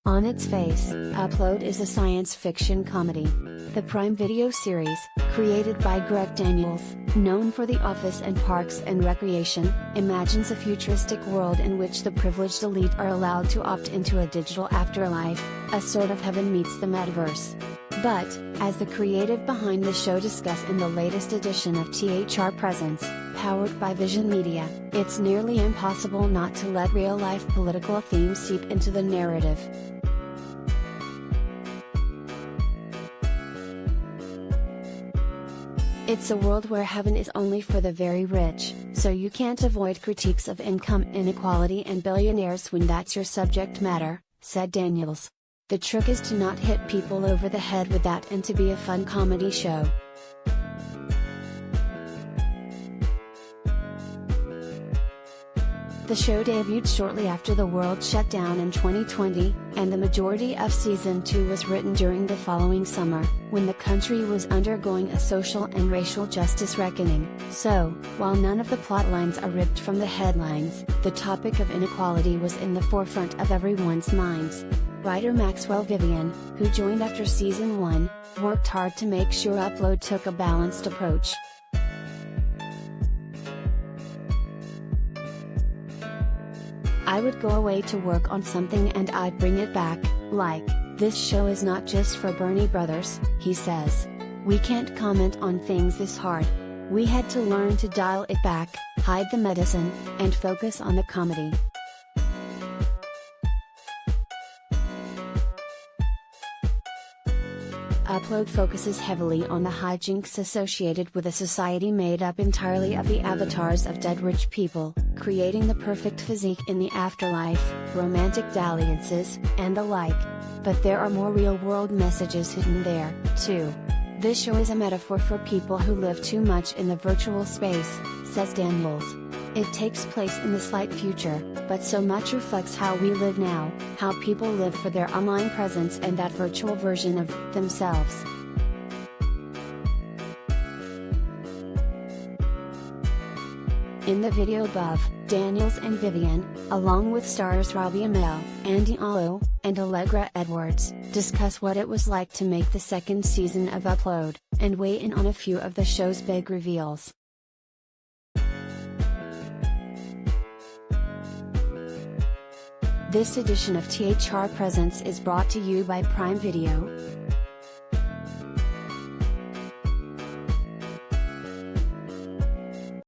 On its face, Upload is a science fiction comedy. The Prime Video series, created by Greg Daniels, known for The Office and Parks and Recreation, imagines a futuristic world in which the privileged elite are allowed to opt into a digital afterlife, a sort of heaven meets the metaverse. But, as the creative behind the show discuss in the latest edition of THR Presents, powered by Vision Media, it's nearly impossible not to let real-life political themes seep into the narrative. It's a world where heaven is only for the very rich, so you can't avoid critiques of income inequality and billionaires when that's your subject matter, said Daniels. The trick is to not hit people over the head with that and to be a fun comedy show. The show debuted shortly after the world shut down in 2020, and the majority of Season 2 was written during the following summer, when the country was undergoing a social and racial justice reckoning. So, while none of the plot lines are ripped from the headlines, the topic of inequality was in the forefront of everyone's minds. Writer Maxwell Vivian, who joined after Season 1, worked hard to make sure Upload took a balanced approach. I would go away to work on something and I'd bring it back, like, this show is not just for Bernie Brothers, he says. We can't comment on things this hard. We had to learn to dial it back, hide the medicine, and focus on the comedy. Upload focuses heavily on the hijinks associated with a society made up entirely of the avatars of dead rich people, creating the perfect physique in the afterlife, romantic dalliances, and the like. But there are more real-world messages hidden there, too. This show is a metaphor for people who live too much in the virtual space, says Daniels. It takes place in the slight future, but so much reflects how we live now, how people live for their online presence and that virtual version of themselves. In the video above, Daniels and Vivian, along with stars Robbie Amell, Andy Allo, and Allegra Edwards, discuss what it was like to make the second season of Upload, and weigh in on a few of the show's big reveals. This edition of THR Presents is brought to you by Prime Video,